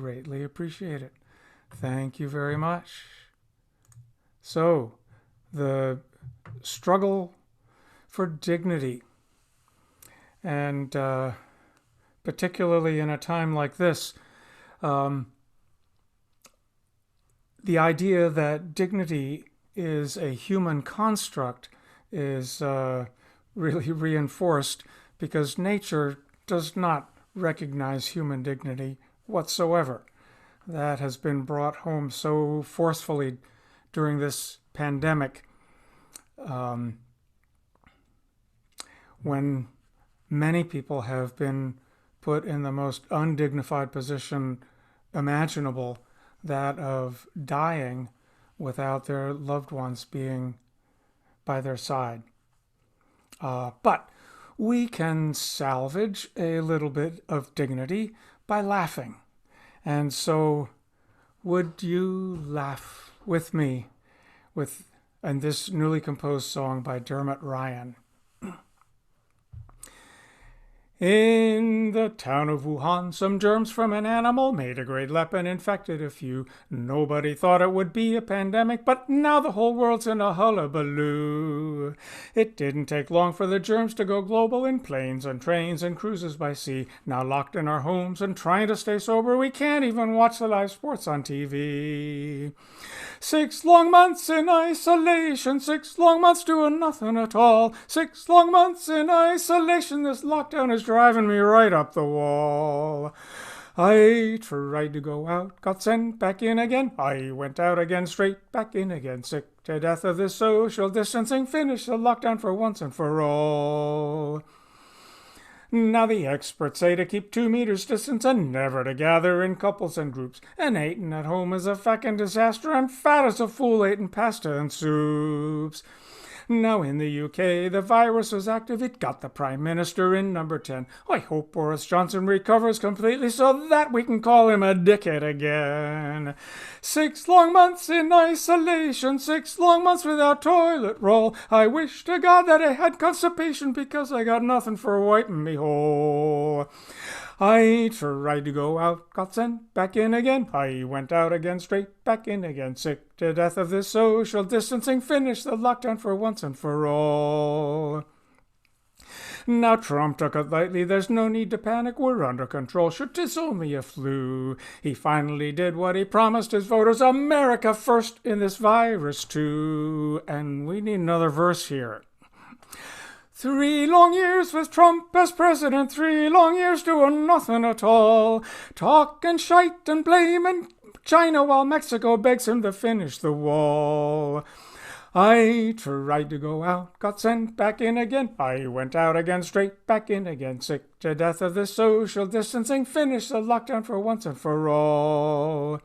Greatly appreciate it. Thank you very much. So, the struggle for dignity, and particularly in a time like this, um, the idea that dignity is a human construct is really reinforced because nature does not recognize human dignity whatsoever. That has been brought home so forcefully during this pandemic, um, when many people have been put in the most undignified position imaginable, that of dying without their loved ones being by their side. But we can salvage a little bit of dignity by laughing. And so, would you laugh with me with and this newly composed song by Dermot Ryan? In the town of Wuhan, some germs from an animal made a great leap and infected a few. Nobody thought it would be a pandemic, but now the whole world's in a hullabaloo. It didn't take long for the germs to go global in planes and trains and cruises by sea. Now locked in our homes and trying to stay sober, we can't even watch the live sports on TV. 6 long months in isolation, 6 long months doing nothing at all. 6 long months in isolation, this lockdown is driving me right up the wall. I tried to go out, got sent back in again. I went out again, straight back in again. Sick to death of this social distancing, finish the lockdown for once and for all. Now the experts say to keep 2 meters distance and never to gather in couples and groups. And eating at home is a feckin' disaster. I'm fat as a fool eating pasta and soups. Now in the UK, the virus was active. It got the Prime Minister in number 10. I hope Boris Johnson recovers completely so that we can call him a dickhead again. 6 long months in isolation, 6 long months without toilet roll. I wish to God that I had constipation because I got nothing for wiping me hole. I tried to go out, got sent back in again. I went out again, straight back in again. Sick to death of this social distancing, finish the lockdown for once and for all. Now Trump took it lightly, there's no need to panic, we're under control, sure 'tis only a flu. He finally did what he promised his voters, America first in this virus too. And we need another verse here. 3 long years with Trump as president, 3 long years doing nothing at all. Talking shite and blaming China while Mexico begs him to finish the wall. I tried to go out, got sent back in again. I went out again, straight back in again. Sick to death of this social distancing, finish the lockdown for once and for all.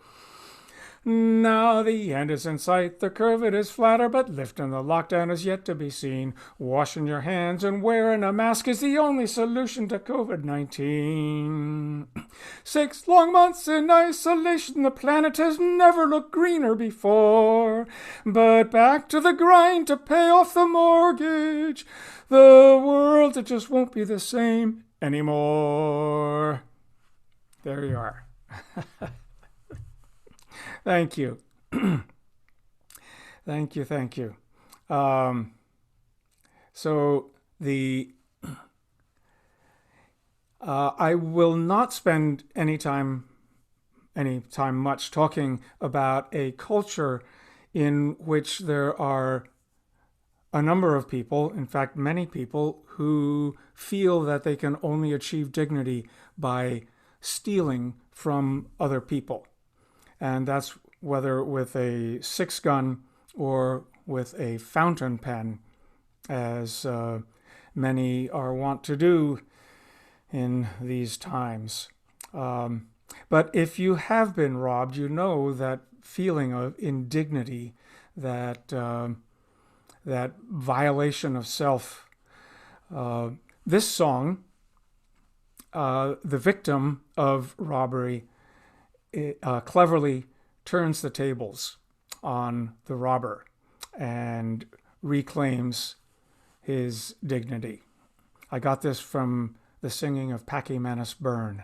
Now the end is in sight, the curve it is flatter, but lifting the lockdown is yet to be seen. Washing your hands and wearing a mask is the only solution to COVID-19. 6 long months in isolation, the planet has never looked greener before. But back to the grind to pay off the mortgage. The world, it just won't be the same anymore. There you are. Thank you. Thank you. So I will not spend any time much talking about a culture in which there are a number of people, in fact many people, who feel that they can only achieve dignity by stealing from other people. And that's whether with a 6-gun or with a fountain pen, as many are wont to do in these times. But if you have been robbed, you know that feeling of indignity, that violation of self. This song, the victim of robbery, cleverly turns the tables on the robber and reclaims his dignity. I got this from the singing of Packy Menace Byrne.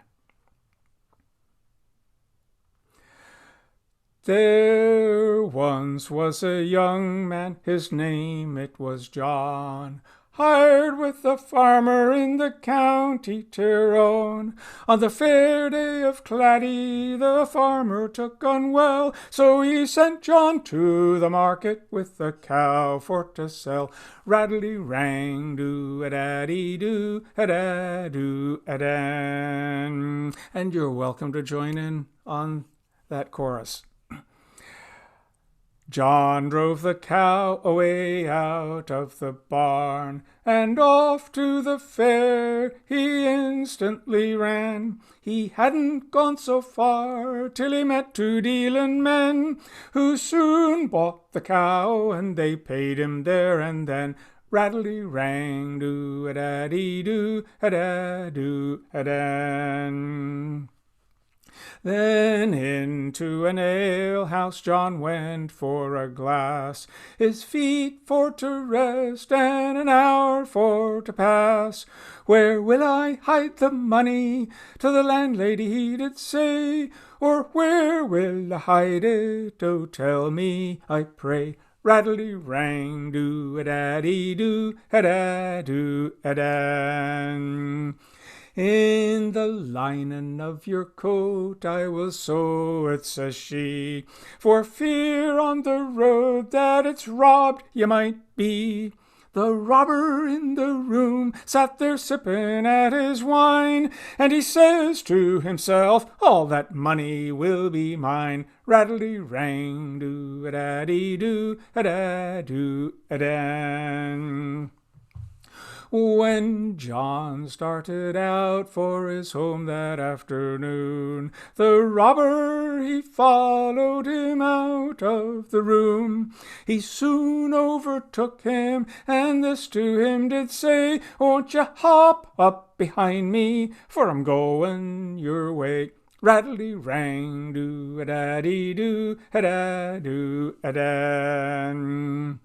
There once was a young man, his name it was John, hired with a farmer in the county Tyrone. On the fair day of Claddie the farmer took unwell, so he sent John to the market with a cow for to sell. Rattly-rang-do-a-da-dee-do-a-da-doo-a-dan. And you're welcome to join in on that chorus. John drove the cow away out of the barn, and off to the fair he instantly ran. He hadn't gone so far till he met two dealing men, who soon bought the cow, and they paid him there and then. Rattly-rang-do-a-da-dee-do-a-da-doo-a-dan. Then into an alehouse John went for a glass, his feet for to rest and an hour for to pass. Where will I hide the money? To the landlady he did say, or where will I hide it? Oh, tell me, I pray. Rattly-rang-do-a-da-dee-do-a-da-doo-a-dan. In the lining of your coat I will sew it, says she, for fear on the road that it's robbed you might be. The robber in the room sat there sipping at his wine, and he says to himself, all that money will be mine. Rattly-rang-do-a-da-dee-do-a-da-doo-a-dan. When John started out for his home that afternoon, the robber he followed him out of the room. He soon overtook him, and this to him did say, won't you hop up behind me, for I'm going your way. Rattly-rang-do-a-da-dee-do-a-da-doo-a-dan.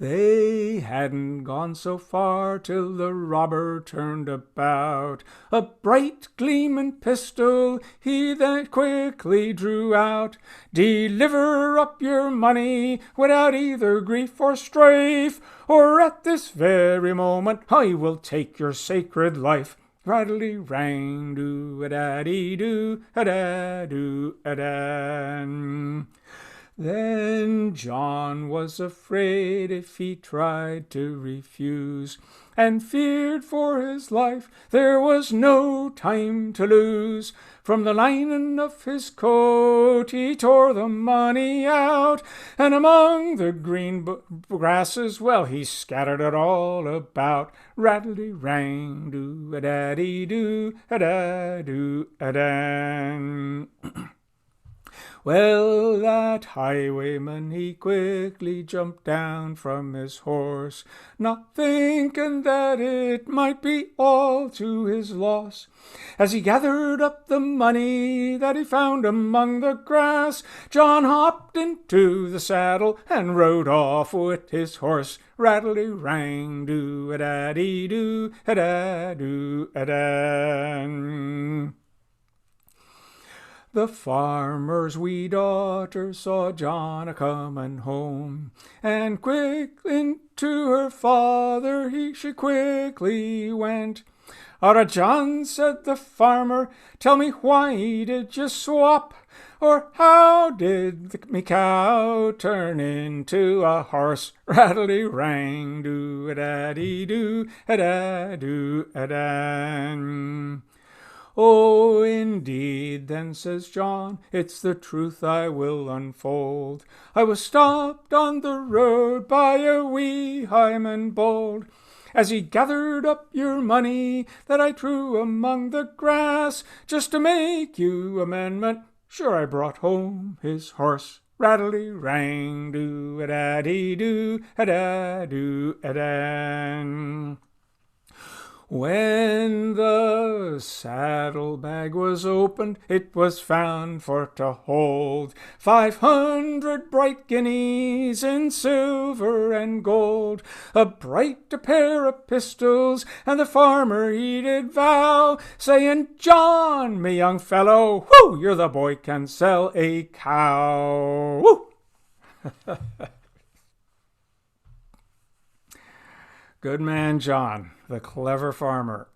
They hadn't gone so far till the robber turned about. A bright gleaming pistol he then quickly drew out. Deliver up your money without either grief or strife, or at this very moment I will take your sacred life. Rattly-rang-do-a-da-dee-do-a-da-doo-a-dan. Then John was afraid if he tried to refuse, and feared for his life. There was no time to lose. From the lining of his coat he tore the money out, and among the green grasses, well, he scattered it all about. Rattly-rang-do-a-da-dee-do-a-da-doo-a-dan. Well, that highwayman, he quickly jumped down from his horse, not thinking that it might be all to his loss. As he gathered up the money that he found among the grass, John hopped into the saddle and rode off with his horse. Rattly-rang-do-a-da-dee-do-a-da-doo-a-dan. The farmer's wee daughter saw John a-comin' home, and quick into her father she quickly went. "Arra, John," said the farmer, "tell me why did you swap? Or how did me cow turn into a horse?" Rattly-rang-do-a-da-dee-do-a-da-doo-a-dan. "Oh, indeed, then," says John, "it's the truth I will unfold. I was stopped on the road by a wee highman bold. As he gathered up your money that I threw among the grass, just to make you amendment, sure I brought home his horse." Rattly-rang-do-a-da-dee-do-a-da-doo-a-dan. When the saddlebag was opened, it was found for to hold 500 bright guineas in silver and gold, a bright pair of pistols, and the farmer he did vow, saying, "John, me young fellow, whoo, you're the boy can sell a cow." Woo! Good man, John, the clever farmer.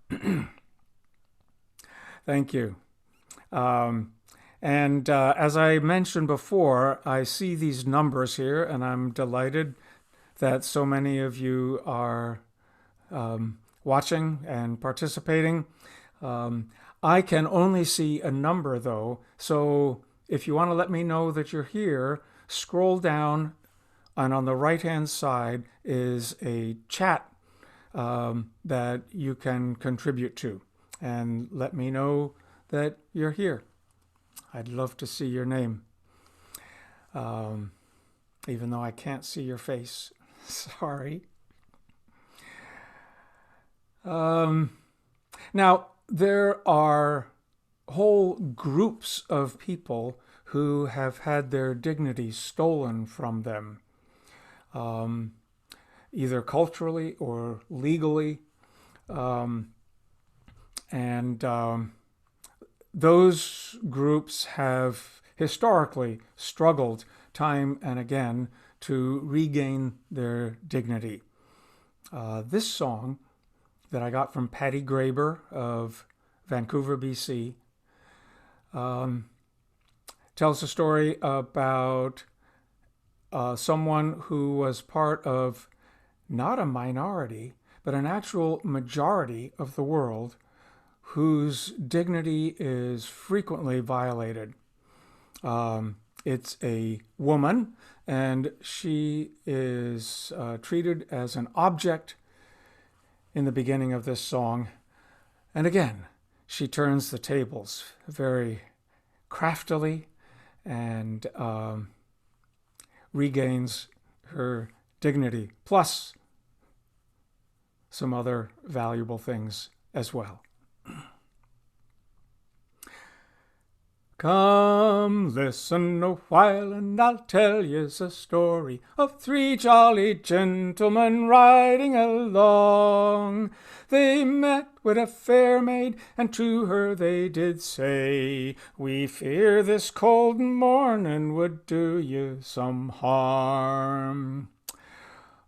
Thank you. As I mentioned before, I see these numbers here, and I'm delighted that so many of you are watching and participating. I can only see a number, though, so if you want to let me know that you're here, scroll down, and on the right-hand side is a chat that you can contribute to, and let me know that you're here. I'd love to see your name, even though I can't see your face. Sorry. Now, there are whole groups of people who have had their dignity stolen from them, either culturally or legally. Those groups have historically struggled time and again to regain their dignity. This song that I got from Patty Graber of Vancouver, BC, tells a story about someone who was part of not a minority, but an actual majority of the world whose dignity is frequently violated. It's a woman, and she is treated as an object in the beginning of this song. And again, she turns the tables very craftily and regains her dignity, plus some other valuable things as well. Come, listen a while, and I'll tell yous a story of three jolly gentlemen riding along. They met with a fair maid, and to her they did say, "We fear this cold morning would do you some harm."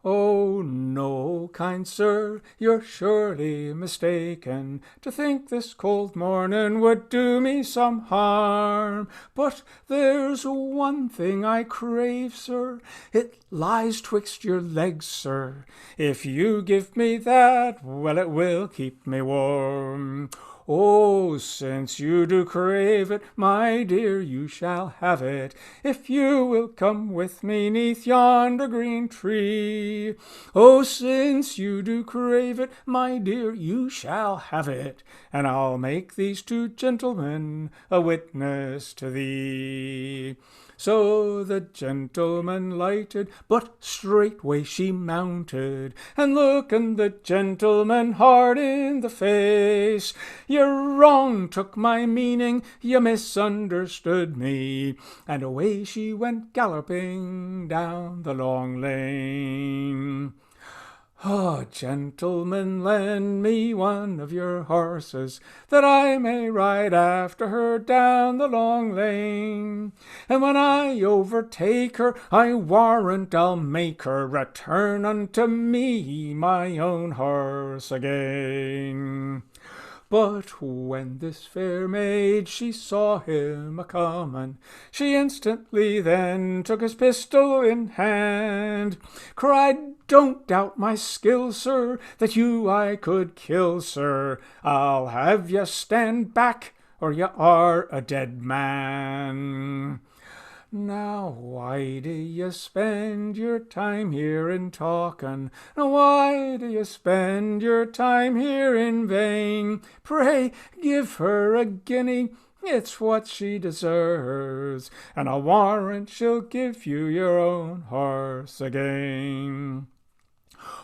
"Oh, no, kind sir, you're surely mistaken, to think this cold morning would do me some harm. But there's one thing I crave, sir, it lies twixt your legs, sir. If you give me that, well, it will keep me warm. Oh, since you do crave it, my dear, you shall have it, if you will come with me 'neath yonder green tree. Oh, since you do crave it, my dear, you shall have it, and I'll make these two gentlemen a witness to thee." So the gentleman lighted, but straightway she mounted, and looking the gentleman hard in the face, "You wrong took my meaning, you misunderstood me," and away she went galloping down the long lane. "Oh, gentlemen, lend me one of your horses, that I may ride after her down the long lane. And when I overtake her, I warrant I'll make her return unto me my own horse again." But when this fair maid she saw him a-comin', she instantly then took his pistol in hand, cried, "Don't doubt my skill, sir, that you I could kill, sir. I'll have you stand back, or you are a dead man. Now why do you spend your time here in talking? Now why do you spend your time here in vain? Pray give her a guinea, it's what she deserves, and I'll warrant she'll give you your own horse again."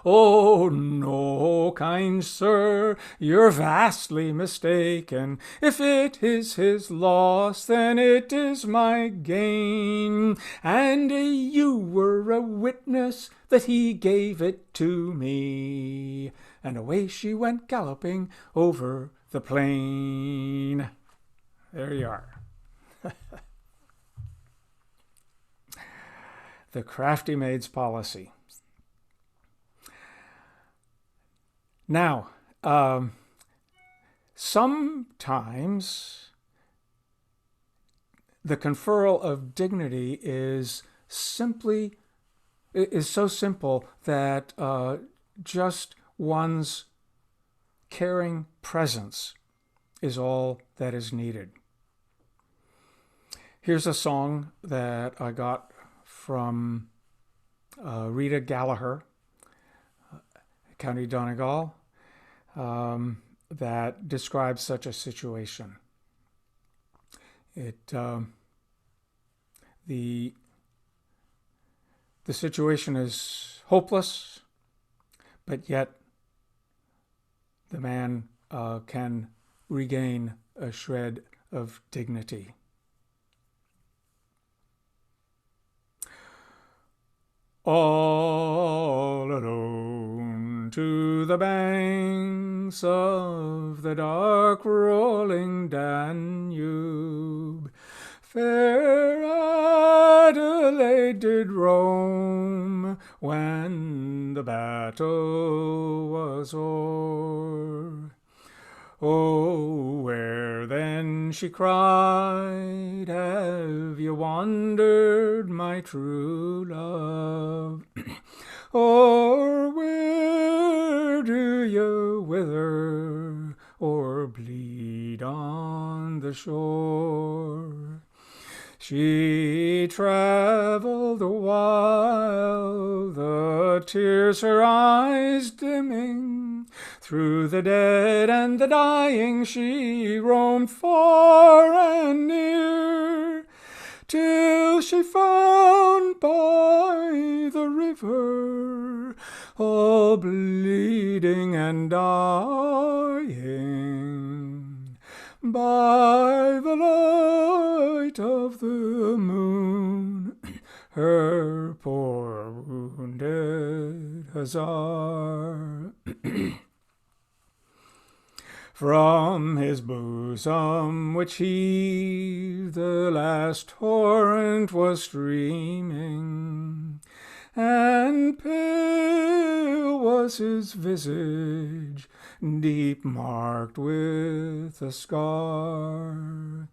Oh, no, kind sir, you're vastly mistaken. If it is his loss, then it is my gain. And you were a witness that he gave it to me. And away she went galloping over the plain. There you are. The crafty maid's policy. Now, sometimes the conferral of dignity is so simple that just one's caring presence is all that is needed. Here's a song that I got from Rita Gallagher, County Donegal, that describes such a situation. The situation is hopeless, but yet the man can regain a shred of dignity. All alone to the banks of the dark rolling Danube, fair Adelaide did roam when the battle was o'er. Oh, where then, she cried, have you wandered, my true love? Or where do you wither or bleed on the shore? She travelled while the tears her eyes dimming, through the dead and the dying she roamed far and near, till she found by the river, all bleeding and dying, by the light of the moon, her poor wounded Azar. From his bosom, which heaved, the last torrent was streaming, and pale was his visage, deep marked with a scar,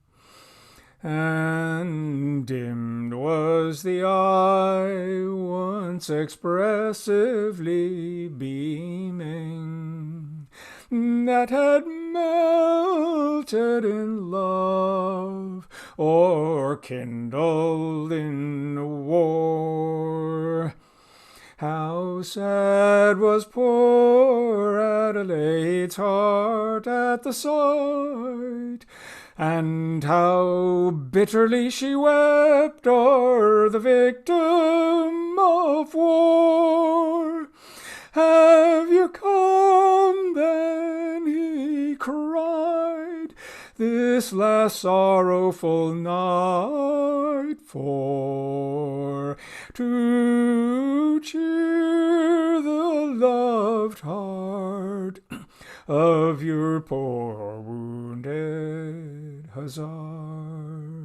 and dimmed was the eye once expressively beaming, that had melted in love or kindled in war. How sad was poor Adelaide's heart at the sight, and how bitterly she wept o'er the victim of war. Have you come then, he cried, this last sorrowful night, for to cheer the loved heart of your poor wounded Azar.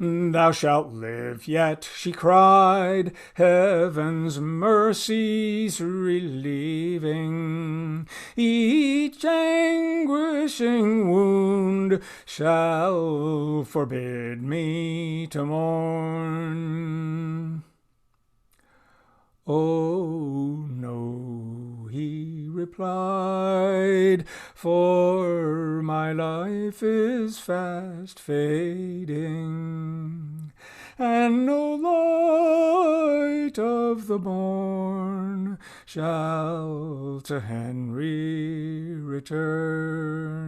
Thou shalt live yet, she cried, heaven's mercies relieving. Each anguishing wound shall forbid me to mourn. Oh, no, he replied, for my life is fast fading, and no light of the morn shall to Henry return.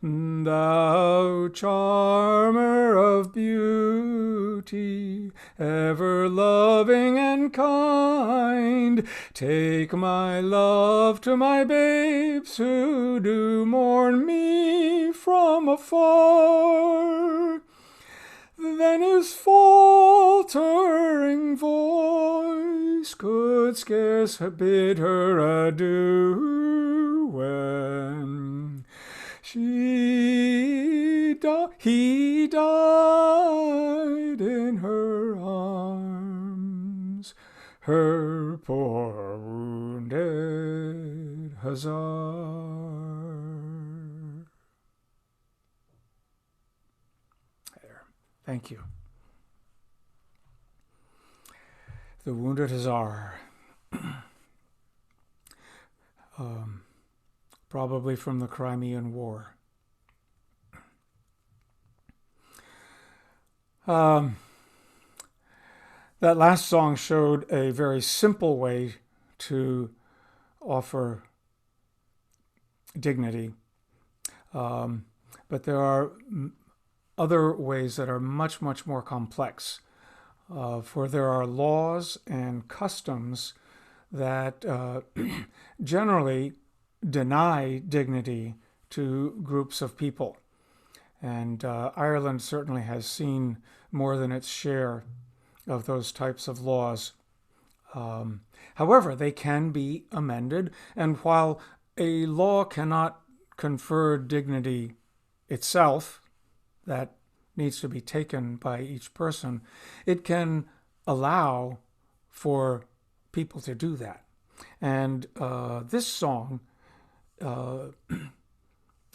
Thou charmer of beauty, beauty, ever loving and kind. Take my love to my babes who do mourn me from afar. Then his faltering voice could scarce bid her adieu when he died in her arms, her poor wounded Azar. There. Thank you. The Wounded Azar. Probably from the Crimean War. That last song showed a very simple way to offer dignity. But there are other ways that are much, much more complex. For there are laws and customs that generally deny dignity to groups of people. And Ireland certainly has seen more than its share of those types of laws. However, they can be amended, and while a law cannot confer dignity itself, that needs to be taken by each person, it can allow for people to do that. And this song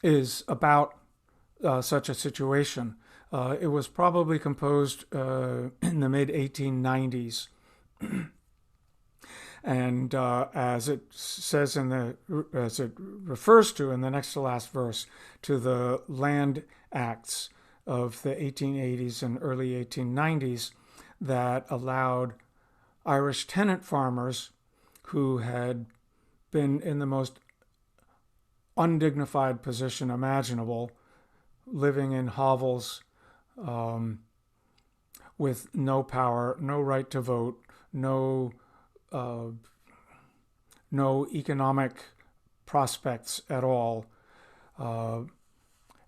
is about such a situation. It was probably composed in the mid-1890s. And as it says as it refers to in the next to last verse, to the Land Acts of the 1880s and early 1890s that allowed Irish tenant farmers who had been in the most undignified position imaginable, living in hovels with no power, no right to vote, no economic prospects at all,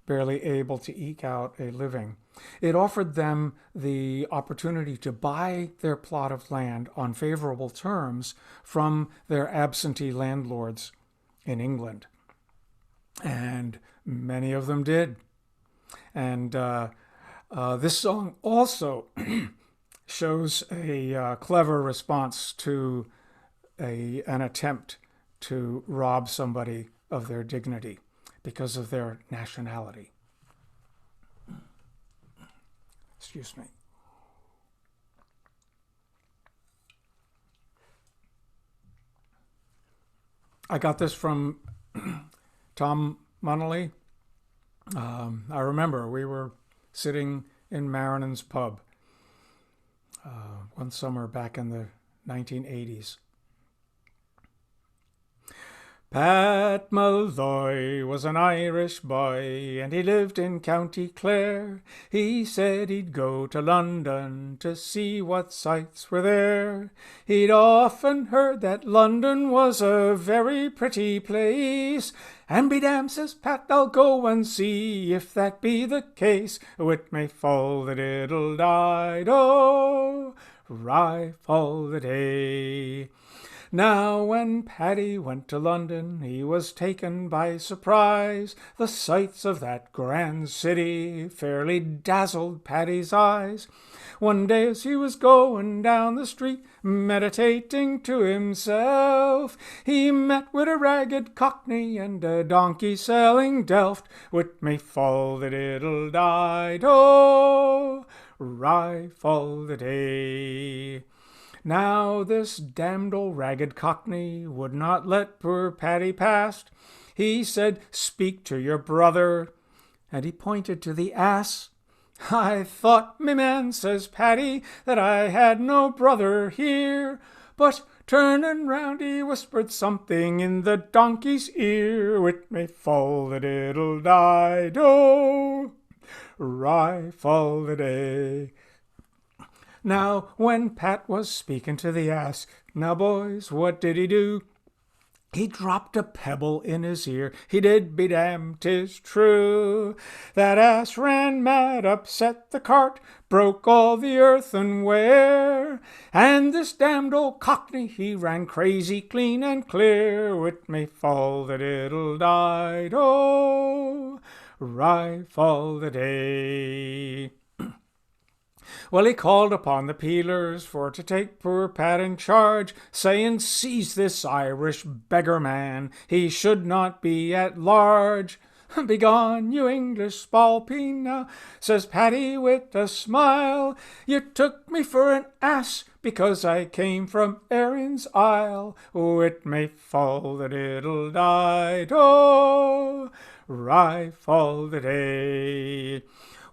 barely able to eke out a living. It offered them the opportunity to buy their plot of land on favorable terms from their absentee landlords in England. And many of them did. And this song also shows a clever response to an attempt to rob somebody of their dignity because of their nationality. Excuse me. I got this from Tom Munnelly. I remember we were sitting in Marinen's pub one summer back in the 1980s. Pat Malloy was an Irish boy, and he lived in County Clare. He said he'd go to London to see what sights were there. He'd often heard that London was a very pretty place. And be damned, says Pat, I'll go and see if that be the case. Oh, it may fall that it'll die, oh, rye fall the day. Now when Paddy went to London, he was taken by surprise. The sights of that grand city fairly dazzled Paddy's eyes. One day as he was going down the street, meditating to himself, he met with a ragged cockney and a donkey selling Delft. Wit may fall that it'll die, oh, rye fall the day. Now this damned old ragged cockney would not let poor Paddy past. He said, "Speak to your brother," and he pointed to the ass. "I thought, me man," says Paddy, "that I had no brother here." But turning round he whispered something in the donkey's ear. "It may fall that it'll die, oh, rye fall the day." Now, when Pat was speaking to the ass, now, boys, what did he do? He dropped a pebble in his ear. He did, be damned, 'tis true. That ass ran mad, upset the cart, broke all the earthenware. And this damned old cockney, he ran crazy, clean and clear. It may fall that it'll die, oh, right fall the day. Well, he called upon the peelers for to take poor Pat in charge, saying, seize this Irish beggar man, he should not be at large. Begone, you English spalpeen, now, says Paddy with a smile. You took me for an ass because I came from Erin's Isle. Oh, it may fall that it'll die, oh, right fall the day.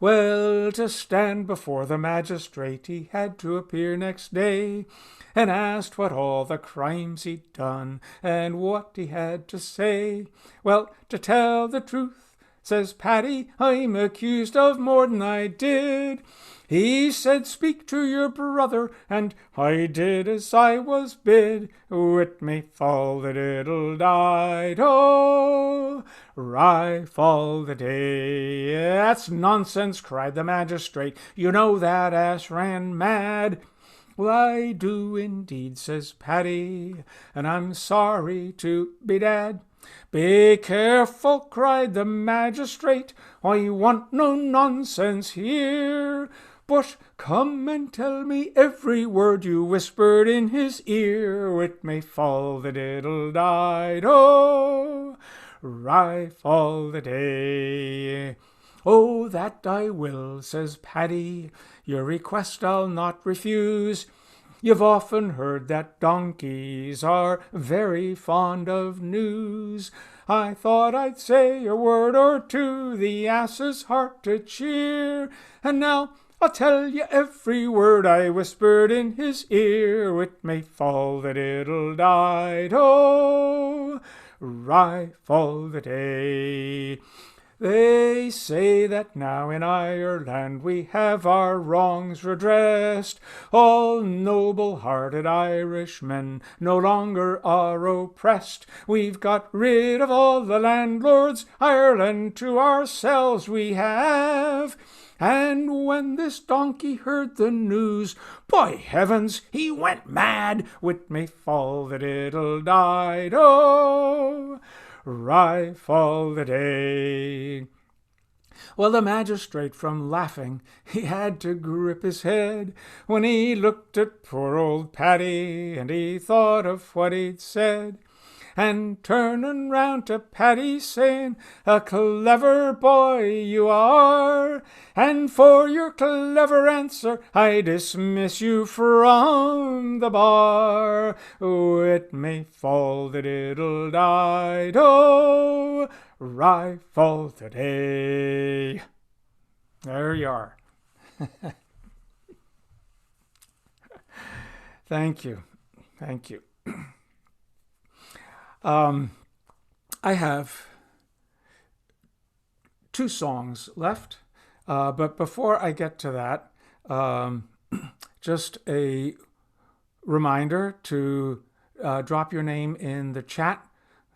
Well, to stand before the magistrate he had to appear next day, and asked what all the crimes he'd done, and what he had to say. Well, to tell the truth, says Paddy, I'm accused of more than I did. He said, speak to your brother, and I did as I was bid. Oh, it may fall that it'll die, oh, right fall the day. That's nonsense, cried the magistrate. You know that ass ran mad. Well, I do indeed, says Paddy, and I'm sorry to be dad. Be careful, cried the magistrate, I want no nonsense here. But come and tell me every word you whispered in his ear. It may fall that it'll die, oh, right fall the day. Oh, that I will, says Paddy, your request I'll not refuse. You've often heard that donkeys are very fond of news. I thought I'd say a word or two, the ass's heart to cheer. And now I'll tell you every word I whispered in his ear. It may fall that it'll die, oh, right fall the day. They say that now in Ireland we have our wrongs redressed. All noble-hearted Irishmen no longer are oppressed. We've got rid of all the landlords, Ireland to ourselves we have. And when this donkey heard the news, by heavens, he went mad. It may fall that it'll die, oh, right fall the day. Well, the magistrate, from laughing, he had to grip his head when he looked at poor old Paddy, and he thought of what he'd said. And turning round to Paddy, saying, a clever boy you are, and for your clever answer I dismiss you from the bar. Oh, it may fall that it'll die, oh, right fall the day. There you are. Thank you. Thank you. I have 2 songs left, but before I get to that, just a reminder to drop your name in the chat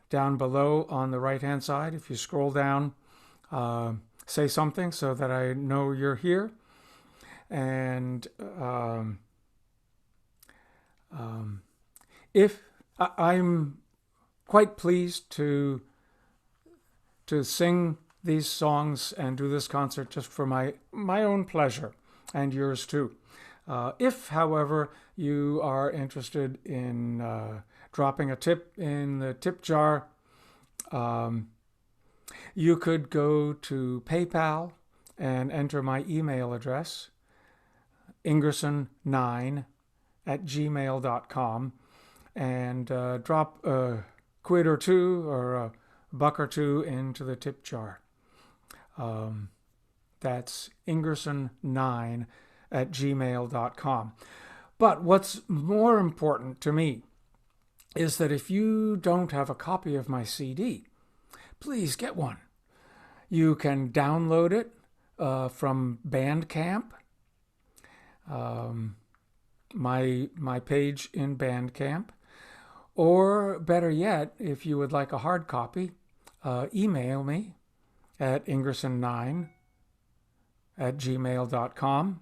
down below on the right-hand side. If you scroll down, say something so that I know you're here. And if I'm quite pleased to sing these songs and do this concert just for my own pleasure and yours too. If, however, you are interested in dropping a tip in the tip jar, you could go to PayPal and enter my email address, ingerson9@gmail.com, and drop a quid or two or a buck or two into the tip jar. That's ingerson9@gmail.com. But what's more important to me is that if you don't have a copy of my CD, please get one. You can download it from Bandcamp. my page in Bandcamp. Or better yet, if you would like a hard copy, email me at ingerson9@gmail.com,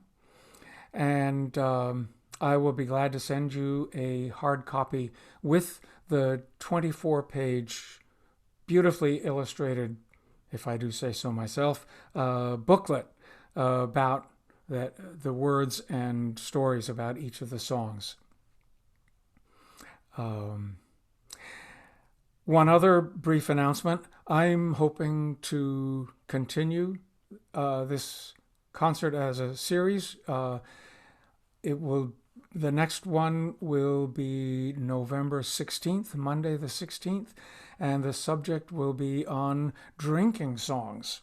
and I will be glad to send you a hard copy with the 24-page, beautifully illustrated, if I do say so myself, booklet about the words and stories about each of the songs. One other brief announcement. I'm hoping to continue this concert as a series. The next one will be November 16th, Monday the 16th, and the subject will be on drinking songs.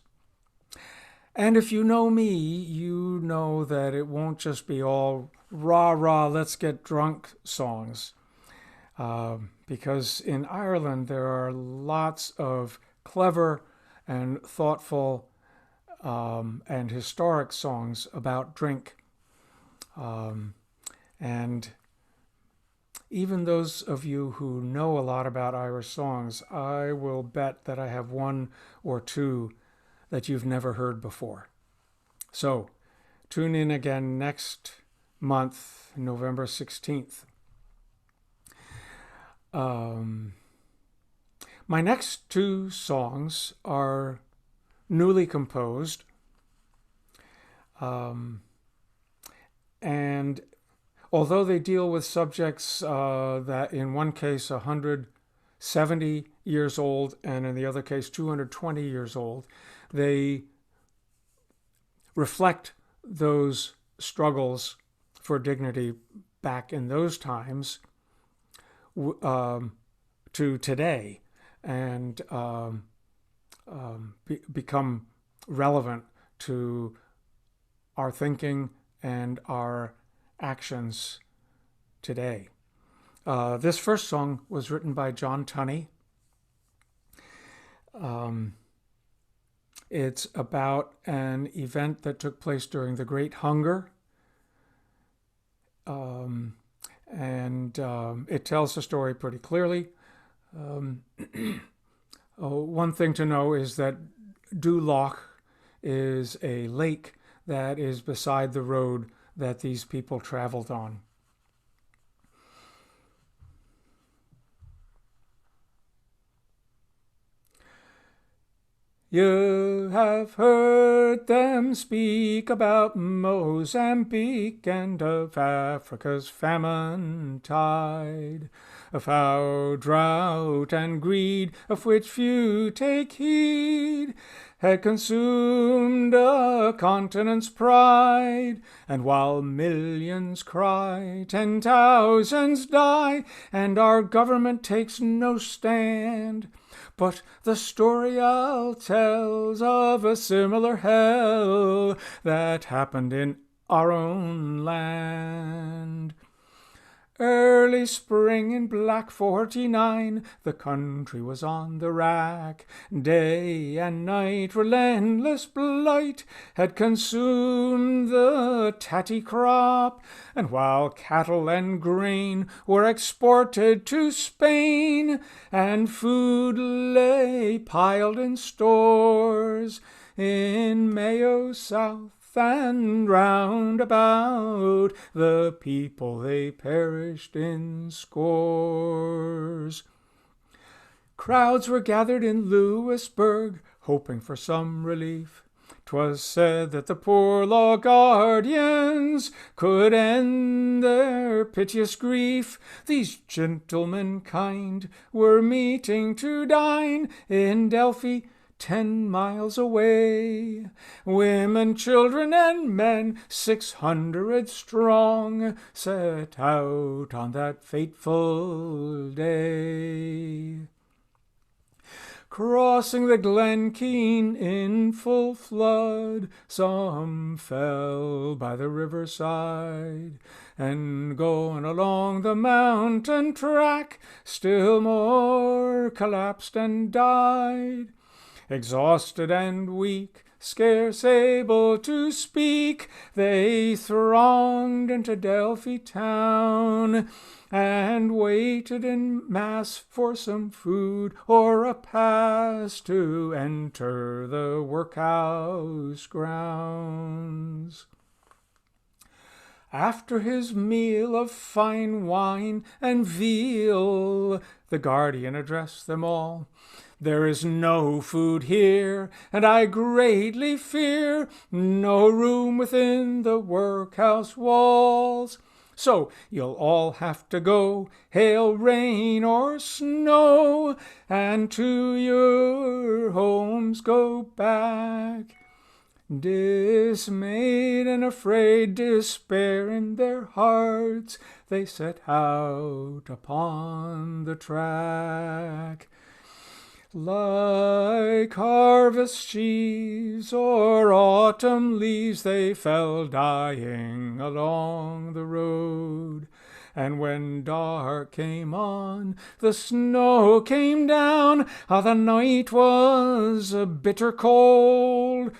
And if you know me, you know that it won't just be all rah, let's get drunk songs. Because in Ireland there are lots of clever and thoughtful and historic songs about drink. And even those of you who know a lot about Irish songs, I will bet that I have one or two that you've never heard before. So tune in again next month, November 16th. My next two songs are newly composed, and although they deal with subjects that in one case 170 years old and in the other case 220 years old, they reflect those struggles for dignity back in those times to today, and become relevant to our thinking and our actions today. This first song was written by John Tunney. It's about an event that took place during the Great Hunger. And it tells the story pretty clearly. One thing to know is that Dúlach is a lake that is beside the road that these people traveled on. You have heard them speak about Mozambique and of Africa's famine tide, of how drought and greed, of which few take heed, had consumed a continent's pride. And while millions cry, 10,000s die, and our government takes no stand. But the story I'll tell's of a similar hell that happened in our own land. Early spring in Black 49, the country was on the rack. Day and night relentless blight had consumed the tatty crop, and while cattle and grain were exported to Spain, and food lay piled in stores in Mayo South and round about, the people they perished in scores. Crowds were gathered in Louisburg, hoping for some relief. 'Twas said that the poor law guardians could end their piteous grief. These gentlemen kind were meeting to dine in Delphi, 10 miles away. Women, children, and men, 600 strong, set out on that fateful day. Crossing the Glen Keane in full flood, some fell by the riverside, and going along the mountain track, still more collapsed and died. Exhausted and weak, Scarce able to speak, they thronged into Delphi town, and waited in mass for some food or a pass to enter the workhouse grounds. After his meal of fine wine and veal, the guardian addressed them all. There is no food here, and I greatly fear no room within the workhouse walls. So you'll all have to go, hail, rain, or snow, and to your homes go back. Dismayed and afraid, despair in their hearts, they set out upon the track. Like harvest sheaves or autumn leaves, they fell dying along the road. And when dark came on, the snow came down, the night was bitter cold.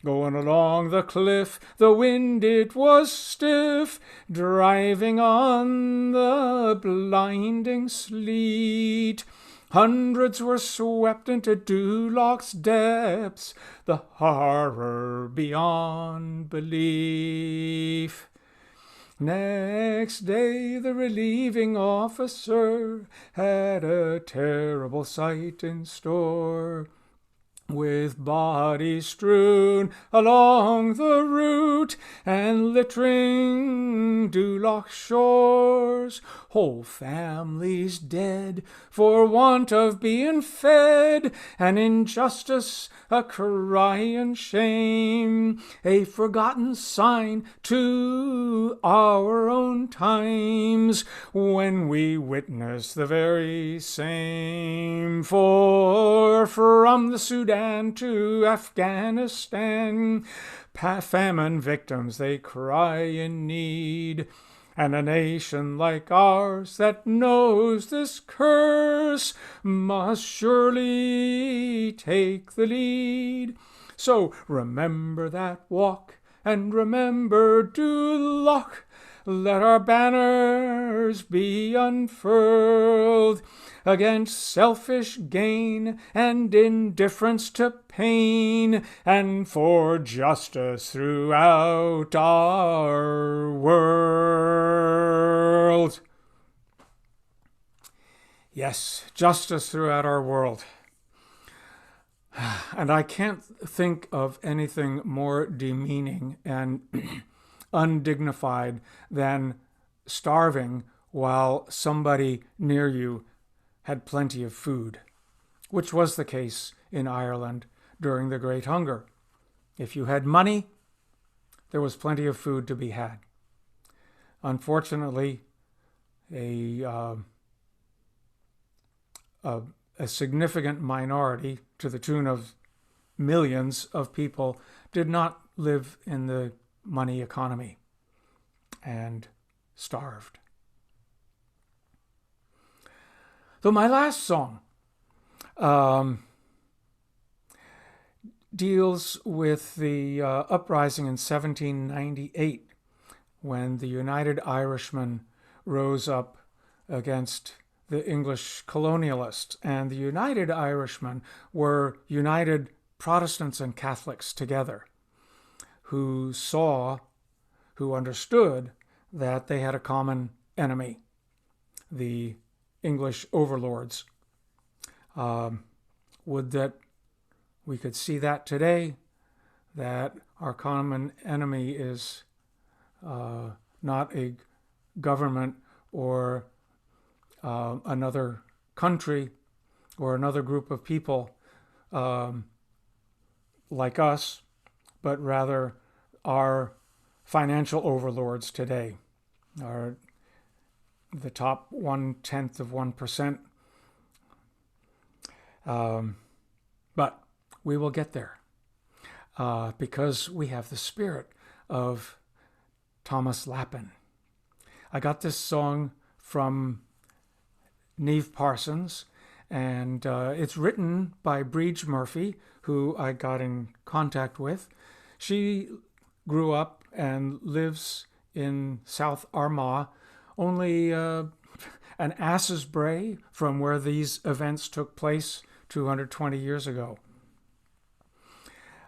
Going along the cliff, the wind it was stiff, driving on the blinding sleet. Hundreds were swept into Duloch's depths, the horror beyond belief. Next day the relieving officer had a terrible sight in store. With bodies strewn along the route and littering Duloch shores, whole families dead for want of being fed, and injustice a cry and shame, a forgotten sign to our own times, when we witness the very same. For from the Sudan to Afghanistan, famine victims they cry in need. And a nation like ours that knows this curse must surely take the lead. So remember that walk, and remember Duloch. Let our banners be unfurled against selfish gain and indifference to pain, and for justice throughout our world. Yes, justice throughout our world. And I can't think of anything more demeaning and undignified than starving while somebody near you had plenty of food, which was the case in Ireland during the Great Hunger. If you had money, there was plenty of food to be had. Unfortunately, a significant minority, to the tune of millions of people, did not live in the money economy and starved. So my last song deals with the uprising in 1798, when the United Irishmen rose up against the English colonialists. And the United Irishmen were united Protestants and Catholics together, who understood that they had a common enemy, the English overlords. Would that we could see that today, that our common enemy is not a government or another country or another group of people like us, but rather our financial overlords today, are the top 1/10 of 1%. But we will get there because we have the spirit of Thomas Lappin. I got this song from Niamh Parsons, and it's written by Breege Murphy, who I got in contact with. She grew up and lives in South Armagh, only an ass's bray from where these events took place 220 years ago.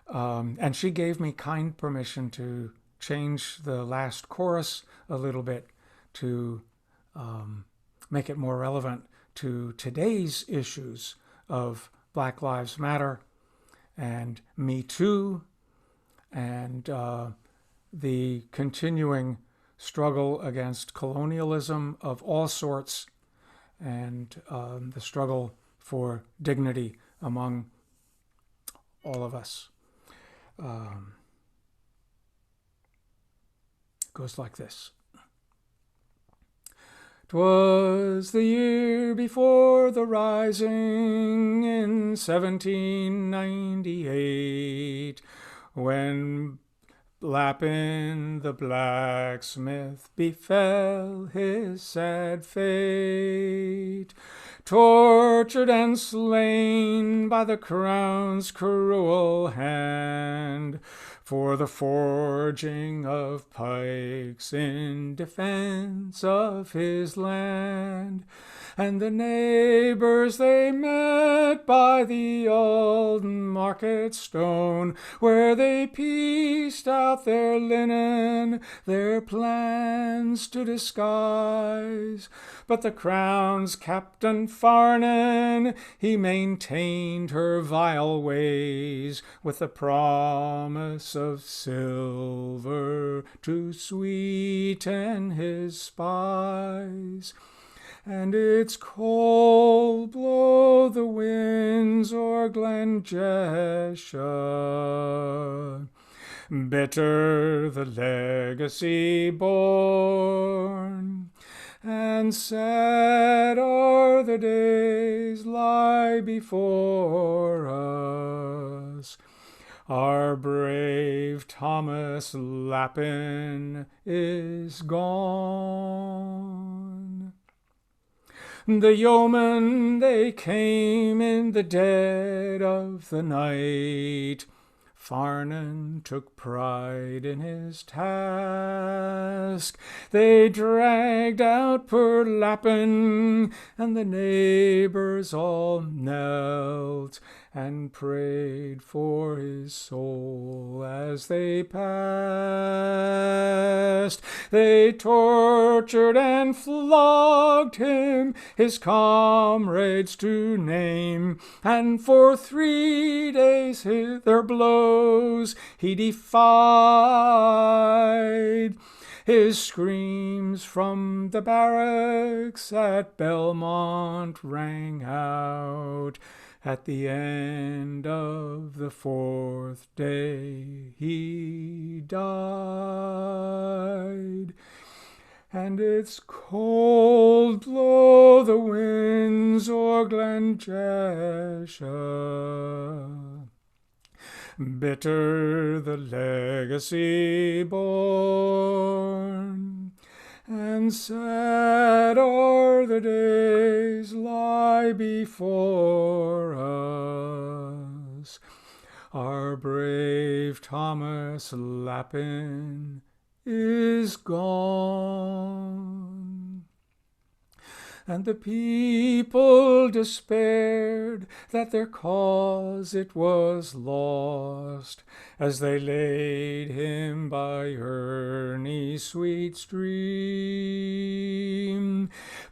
And she gave me kind permission to change the last chorus a little bit to make it more relevant to today's issues of Black Lives Matter and Me Too and the continuing struggle against colonialism of all sorts and the struggle for dignity among all of us. Goes like this. 'Twas the year before the Rising in 1798, when Lappin the blacksmith befell his sad fate, tortured and slain by the crown's cruel hand, for the forging of pikes in defense of his land. And the neighbors they met by the old market stone, where they pieced out their linen, their plans to disguise. But the crown's Captain Farnan, he maintained her vile ways, with the promise of silver to sweeten his spies. And it's cold blow the winds o'er Glen Jesha, bitter the legacy born, and sad are the days lie before us. Our brave Thomas Lappin is gone. The yeomen, they came in the dead of the night. Farnan took pride in his task. They dragged out poor Lappin, and the neighbors all knelt and prayed for his soul as they passed. They tortured and flogged him, his comrades to name, and for 3 days their blows he defied. His screams from the barracks at Belmont rang out. At the end of the 4th day he died. And it's cold blow the winds o'er Glen Jesha, bitter the legacy born, and sad are the days lie before us. Our brave Thomas Lappin is gone. And the people despaired that their cause it was lost, as they laid him by Erney's sweet stream.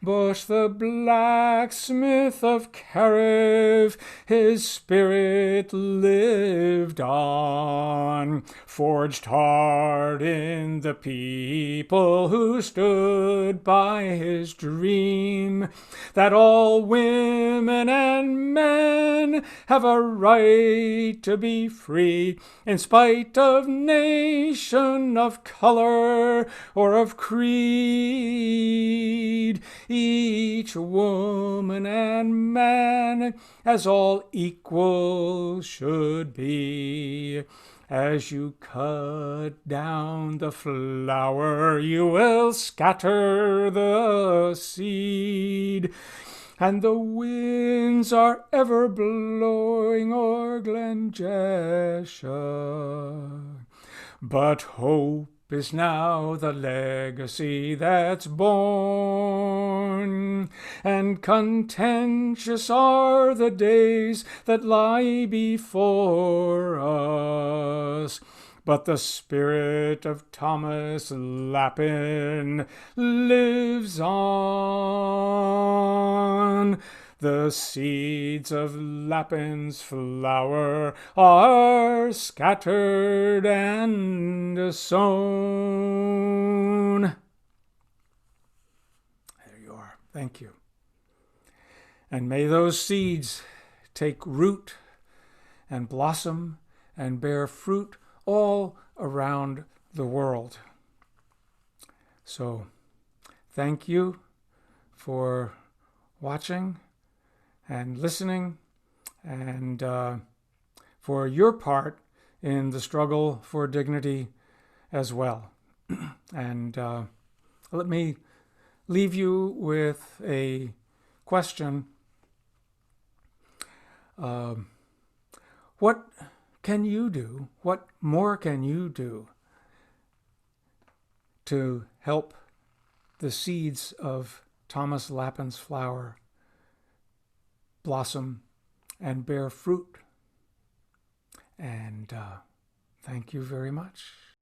But the blacksmith of Carriv, his spirit lived on, forged hard in the people who stood by his dream, that all women and men have a right to be free, in spite of nation, of color, or of creed. Each woman and man as all equal should be. As you cut down the flower, you will scatter the seed. and the winds are ever blowing o'er Glen Jesha. But hope is now the legacy that's born, and contentious are the days that lie before us. But the spirit of Thomas Lappin lives on. The seeds of Lappin's flower are scattered and sown. There you are. Thank you. And may those seeds take root and blossom and bear fruit all around the world. So, thank you for watching and listening, and for your part in the struggle for dignity as well. And let me leave you with a question. What can you do? What more can you do to help the seeds of Thomas Lappin's flower blossom and bear fruit? And thank you very much.